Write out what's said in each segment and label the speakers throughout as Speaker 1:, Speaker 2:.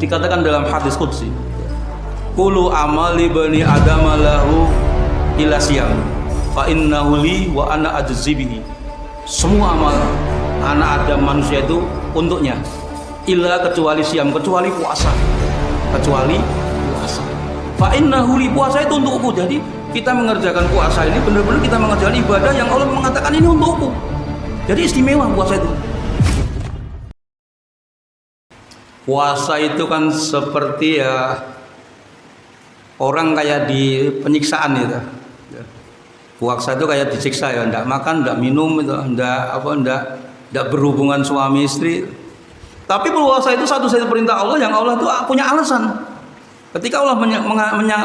Speaker 1: dikatakan dalam hadis qudsi, kullu amali bani adam lahu illa siyam fa innahu li wa ana ajzi bihi. Semua amal anak Adam manusia itu untuknya, illa kecuali siyam, kecuali puasa, kecuali puasa. Fa innahu li, puasa itu untukku. Jadi kita mengerjakan puasa ini benar-benar kita mengerjakan ibadah yang Allah mengatakan ini untukku. Jadi istimewa puasa itu. Puasa itu kan seperti ya orang kayak di penyiksaan itu. Puasa itu kayak disiksa ya, enggak makan, enggak minum itu, enggak berhubungan suami istri. Tapi puasa itu satu-satunya perintah Allah yang Allah itu punya alasan. Ketika Allah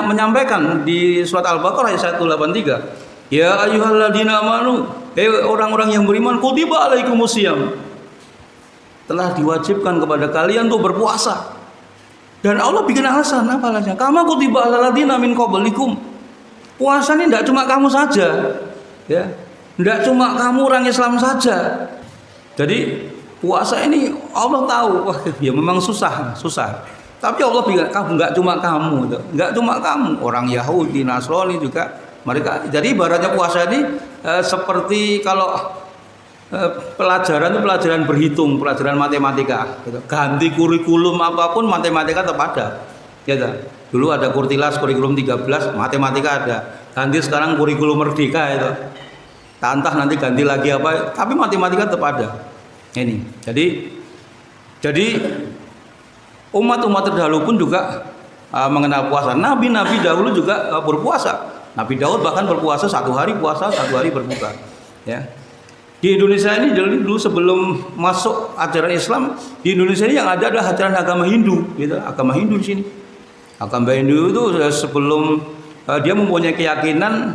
Speaker 1: menyampaikan di surat Al-Baqarah ayat 183, ya ayyuhalladzina amanu, orang-orang yang beriman, kutiba alaikumusiyam, telah diwajibkan kepada kalian untuk berpuasa. Dan Allah bikin alasan, apa alasannya? Kama kutiba alal ladzina min qablikum. Puasa ini tidak cuma kamu saja, ya, tidak cuma kamu orang Islam saja. Jadi puasa ini Allah tahu, wah ya memang susah. Tapi Allah bilang, nggak cuma kamu, nggak cuma kamu, orang Yahudi, Nasrani juga mereka. Jadi ibaratnya puasa ini seperti kalau pelajaran itu pelajaran berhitung, pelajaran matematika. Gitu. Ganti kurikulum apapun, matematika tetap ada. Gitu. Dulu ada Kurtilas kurikulum 13, matematika ada. Ganti sekarang kurikulum Merdeka itu. Entah nanti ganti lagi apa, tapi matematika tetap ada. Ini. Jadi umat-umat terdahulu pun juga mengenal puasa. Nabi-nabi dahulu juga berpuasa. Nabi Daud bahkan berpuasa 1 hari puasa, 1 hari berbuka. Ya. Di Indonesia ini dulu sebelum masuk ajaran Islam, di Indonesia ini yang ada adalah ajaran agama Hindu, gitu. Agama Hindu di sini. Agama Hindu itu sebelum dia mempunyai keyakinan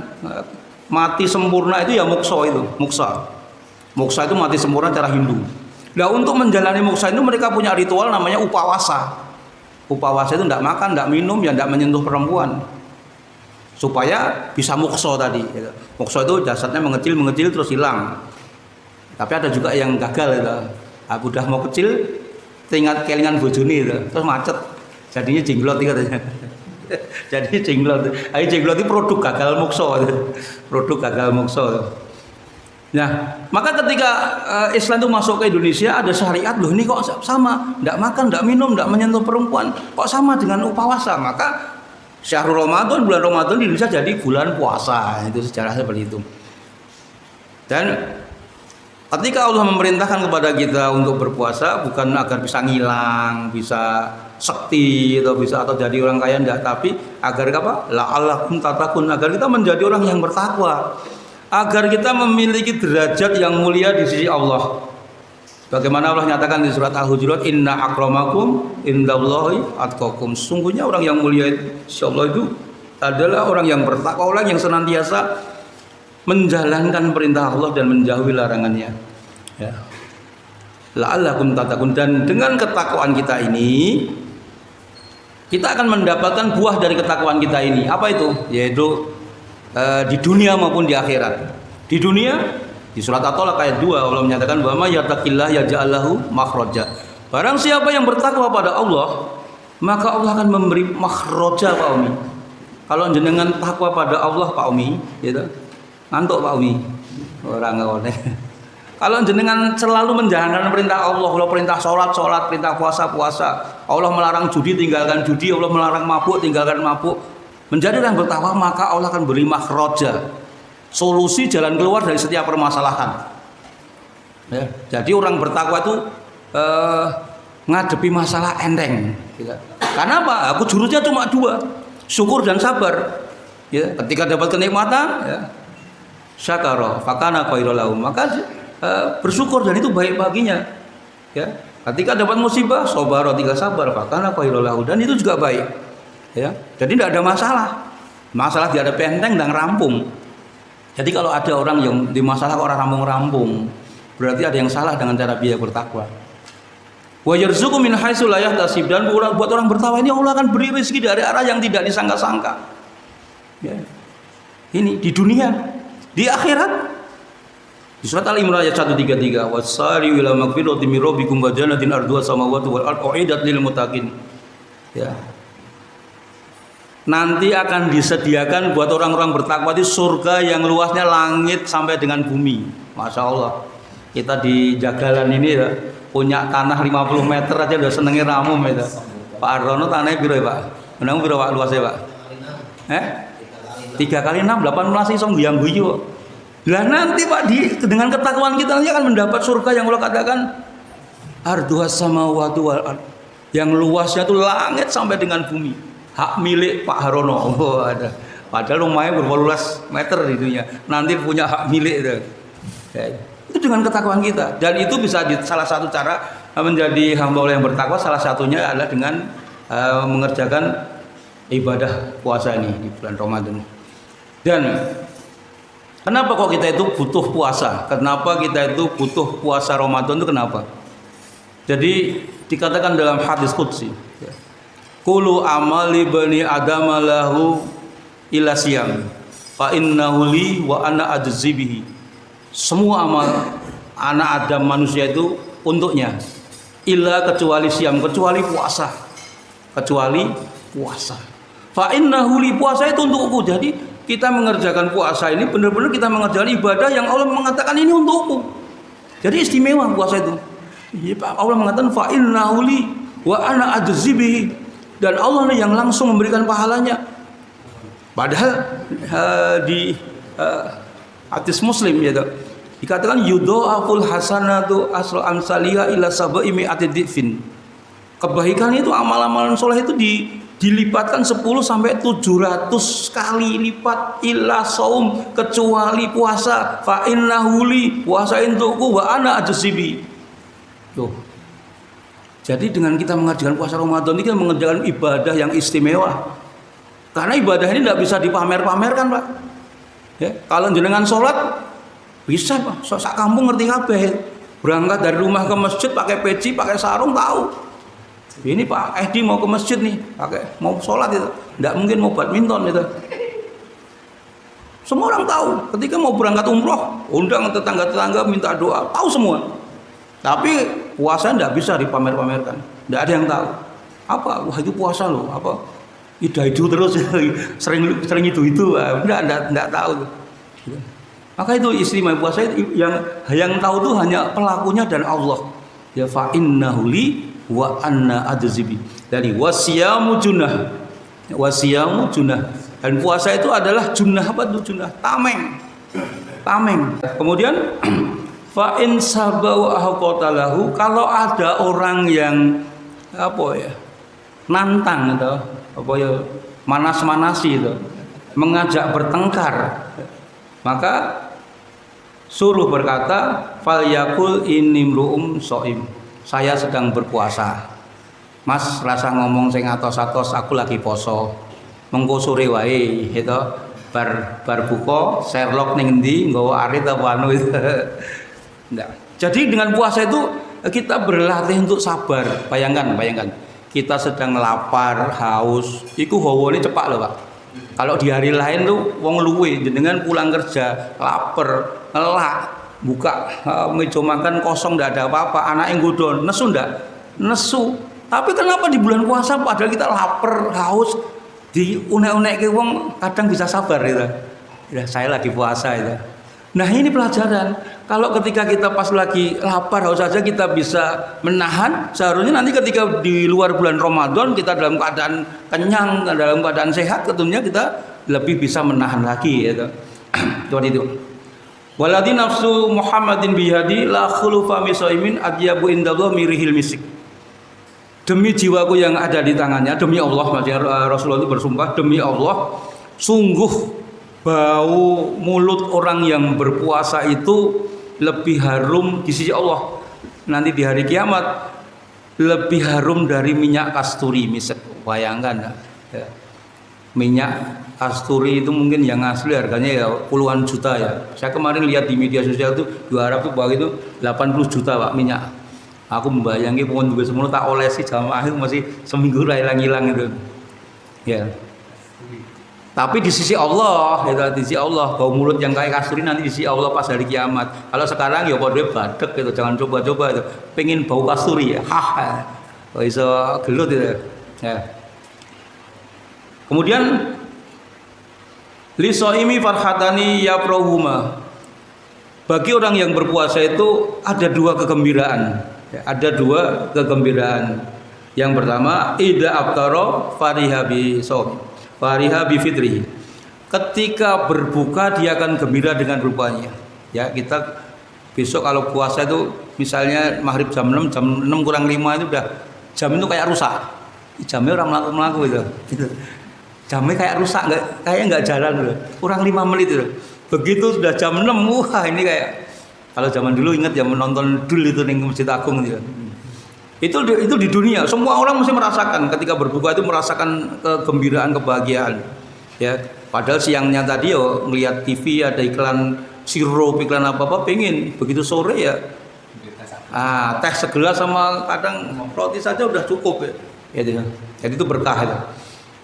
Speaker 1: mati sempurna itu ya moksa itu, moksa. Moksa itu mati sempurna cara Hindu. Nah, untuk menjalani moksa itu mereka punya ritual namanya upawasa. Upawasa itu tidak makan, tidak minum, ya tidak menyentuh perempuan. Supaya bisa moksa tadi. Gitu. Moksa itu jasadnya mengecil terus hilang. Tapi ada juga yang gagal itu. Aku udah mau kecil, tinggal kelingan bojone itu, terus macet. Jadinya jenglot itu katanya. Jadi jenglot. Ayo jenglot itu produk gagal moksa. Produk gagal moksa. Nah, maka ketika Islam itu masuk ke Indonesia ada syariat, loh ini kok sama, tidak makan, tidak minum, tidak menyentuh perempuan, kok sama dengan upawasa. Maka Syahrul Ramadan, bulan Ramadan di Indonesia jadi bulan puasa. Itu sejarah seperti itu. Dan ketika Allah memerintahkan kepada kita untuk berpuasa bukan agar bisa ngilang, bisa sakti atau jadi orang kaya, enggak, tapi agar apa? La'allakum tattaqun, agar kita menjadi orang yang bertakwa, agar kita memiliki derajat yang mulia di sisi Allah. Bagaimana Allah nyatakan di surat Al-Hujurat, inna akramakum indallahi atqakum. Sungguhnya orang yang mulia insyaallah itu adalah orang yang bertakwa, orang yang senantiasa menjalankan perintah Allah dan menjauhi larangannya. Ya. La'allakum tattaqun, dan dengan ketakwaan kita ini kita akan mendapatkan buah dari ketakwaan kita ini. Apa itu? Yaitu di dunia maupun di akhirat. Di dunia, di surat At-Tolaq ayat 2 Allah menyatakan bahwa yattaqillah yaj'al lahu makhraja. Barang siapa yang bertakwa pada Allah, maka Allah akan memberi makhraja, Pak Umi. Kalau jenengan takwa pada Allah, Pak Umi, gitu. Ngantuk Pak Umi. Orang ngene. Kalau jenengan selalu menjalankan perintah Allah, perintah sholat, perintah puasa, Allah melarang judi, tinggalkan judi, Allah melarang mabuk, tinggalkan mabuk. Menjadi orang bertakwa, maka Allah akan beri makhraja, solusi jalan keluar dari setiap permasalahan. Ya, jadi orang bertakwa itu ngadepi masalah enteng. Gitu. Karena apa? Aku jurusnya cuma 2, syukur dan sabar. Ya, ketika dapat kenikmatan, ya, syakara, fakana khairul lahu, maka bersyukur dan itu baik baginya. Ya, ketika dapat musibah, sabar, tinggal sabar, fakana khairul lahu, dan itu juga baik. Ya, jadi tidak ada masalah. Masalah dihadapi enteng dan rampung. Jadi kalau ada orang yang di masalah kok orang rampung-rampung, berarti ada yang salah dengan cara dia bertakwa. Wa yarzuqu min haitsu la yahtasib, dan buat orang bertakwa ini Allah akan beri rezeki dari arah yang tidak disangka-sangka. Ya. Ini di dunia, di akhirat. Di surat Al-Imran ayat 133, wasari'u ila magfiratin min rabbikum wa jannatin arduha samawati wal ardu u'iddat lil muttaqin. Ya. Nanti akan disediakan buat orang-orang bertakwa itu surga yang luasnya langit sampai dengan bumi. Masya Allah. Kita di Jagalan ini ya, punya tanah 50 meter aja udah senengnya ramum itu. Pak Ardono tanahnya piro ya Pak? Menang piro Pak luasnya Pak? 3 kali 6, 18 iso yang guyu. Lah nanti Pak dengan ketakwaan kita nanti akan mendapat surga yang Allah katakan arduhas samawati wal ard. Yang luasnya itu langit sampai dengan bumi. Hak milik Pak Harono. Oh, ada. Padahal rumahnya berpuluh meter itunya. Nanti punya hak milik itu. Ya, itu dengan ketakwaan kita. Dan itu bisa salah satu cara menjadi hamba Allah yang bertakwa. Salah satunya adalah dengan mengerjakan ibadah puasa ini di bulan Ramadan. Dan kenapa kok kita itu butuh puasa? Kenapa kita itu butuh puasa Ramadan itu kenapa? Jadi dikatakan dalam hadis qudsi, kullu amali bani adam lahu illa siyam fa innahu li wa ana ajzi bihi. Semua amal anak Adam manusia itu untuknya, illa kecuali siam, kecuali puasa. Kecuali puasa. Fa innahu li, puasa itu untukku. Jadi kita mengerjakan puasa ini benar-benar kita mengerjakan ibadah yang Allah mengatakan ini untukku. Jadi istimewa puasa itu. Allah mengatakan fa innahu li wa ana ajzi bihi, dan Allah yang langsung memberikan pahalanya. Padahal di hadis Muslim ya dikatakan yudha'aful hasanatu asru amsaliyah ila sab'i mi'ati dhifin. Kebaikan itu amal-amalan soleh itu dilipatkan 10 sampai 700 kali lipat illa saum, kecuali puasa. Fa innahu li, puasa untukku wa ana ajzibi. Tuh. Jadi dengan kita mengerjakan puasa Ramadan ini kita mengerjakan ibadah yang istimewa. Karena ibadah ini tidak bisa dipamer-pamerkan, Pak. Ya, kalau jenengan sholat bisa, Pak. Sak kampung ngerti kabeh. Berangkat dari rumah ke masjid pakai peci, pakai sarung tahu. Ini Pak Edi mau ke masjid nih, mau sholat itu. Tidak mungkin mau badminton itu. Semua orang tahu. Ketika mau berangkat umroh, undang tetangga-tetangga minta doa, tahu semua. Tapi puasa tidak bisa dipamer-pamerkan. Tidak ada yang tahu. Apa? Wah itu puasa loh. Apa? Itu terus sering itu. Tidak tahu. Maka itu istimewa puasa itu yang tahu itu hanya pelakunya dan Allah. Ya fa innahu li wa anna adzzibi. Dari wasiyamu junah. Wasiyamu junah. Dan puasa itu adalah junah, apa itu junah? Tameng. Kemudian fa in sabahu ahqatalahu, kalau ada orang yang nantang itu, manas-manasi itu, mengajak bertengkar, maka suruh berkata falyakul inimru'um shaim, saya sedang berpuasa. Mas rasa ngomong sing atos-atos, aku lagi poso. Mengko sore wae itu bar buka Sherlock ning endi nggawa arit apa anu itu. Enggak. Jadi dengan puasa itu kita berlatih untuk sabar. Bayangkan, kita sedang lapar, haus, iku hawane cepak loh Pak. Kalau di hari lain tuh wong luwe jenengan pulang kerja, lapar, ngelak, buka meja makan kosong, ndak ada apa-apa, anake nggodho, nesu ndak? Nesu. Tapi kenapa di bulan puasa padahal kita lapar, haus, di unek-unekke wong kadang bisa sabar gitu. Ya, saya lagi puasa itu. Nah, ini pelajaran. Kalau ketika kita pas lagi lapar haus saja kita bisa menahan, seharusnya nanti ketika di luar bulan Ramadan kita dalam keadaan kenyang, dalam keadaan sehat, tentunya kita lebih bisa menahan lagi gitu. Seperti itu. Waladi nafsu Muhammadin bihadi la khulufa misaimin adyabu indallah mirihil misik. Demi jiwaku yang ada di tangannya, demi Allah, Rasulullah itu bersumpah, demi Allah, sungguh bau mulut orang yang berpuasa itu lebih harum di sisi Allah nanti di hari kiamat, lebih harum dari minyak kasturi. Misal bayangkan ya. Minyak kasturi itu mungkin yang asli harganya ya puluhan juta ya. Saya kemarin lihat di media sosial itu di Arab itu bahwa itu 80 juta Pak minyak. Aku membayangi pohon juga semua tak olesi jamaah itu masih seminggu hilang-hilang itu. Ya. Tapi di sisi Allah, di sisi Allah, bau mulut yang kayak kasturi nanti di sisi Allah pas hari kiamat. Kalau sekarang ya kode badek gitu, jangan coba-coba itu. Pengen bau kasturi ya, haha, iso gelut itu. Ya. Kemudian li shaimi farhatani yafrohuma. Bagi orang yang berpuasa itu ada dua kegembiraan. Ada dua kegembiraan. Yang pertama, idza aftara fariha bi shaum, fariha bi fitrihi. Ketika berbuka dia akan gembira dengan rupanya. Ya, kita besok kalau puasa itu misalnya maghrib jam 6, jam 6 kurang 5 itu udah jam itu kayak rusak. Jamnya orang melaku gitu. Jamnya kayak rusak, nggak jalan gitu. Kurang 5 menit itu. Begitu sudah jam 6, wah ini kayak kalau zaman dulu ingat ya menonton dul itu di Masjid Agung gitu. Itu di dunia semua orang mesti merasakan ketika berbuka itu merasakan kegembiraan, kebahagiaan. Ya, padahal siangnya tadi yo ngelihat TV ada iklan sirup, iklan apa-apa pengen. Begitu sore ya teh segelas sama kadang roti saja udah cukup ya. Jadi itu berkah itu.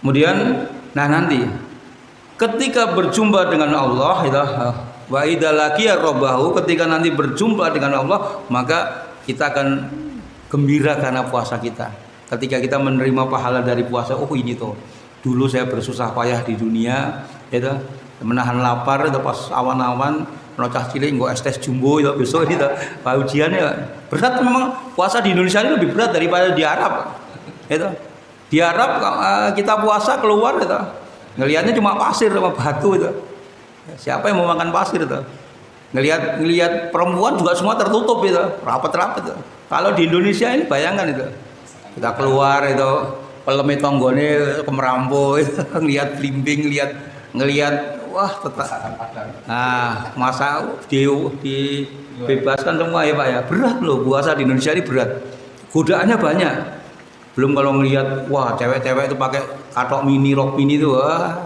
Speaker 1: Kemudian nanti ketika berjumpa dengan Allah itu wa idza laqiya rabbahu, ketika nanti berjumpa dengan Allah maka kita akan gembira karena puasa kita. Ketika kita menerima pahala dari puasa, oh ini tuh dulu saya bersusah payah di dunia itu menahan lapar itu pas awan-awan nocah cilik nggo es teh jumbo itu besok itu ujian ya berat. Memang puasa di Indonesia ini lebih berat daripada di Arab itu. Di Arab kita puasa keluar itu ngelihatnya cuma pasir sama batu itu. Siapa yang mau makan pasir itu? Ngelihat perempuan juga semua tertutup itu, rapat-rapat itu. Kalau di Indonesia ini bayangkan itu. Kita keluar itu peleme tonggone kemerampo itu ngelihat blimbing, ngelihat wah tetap. Masa dibebaskan semua ya Pak ya. Berat loh puasa di Indonesia ini berat. Godaannya banyak. Belum kalau ngelihat wah cewek-cewek itu pakai katok mini, rok mini itu wah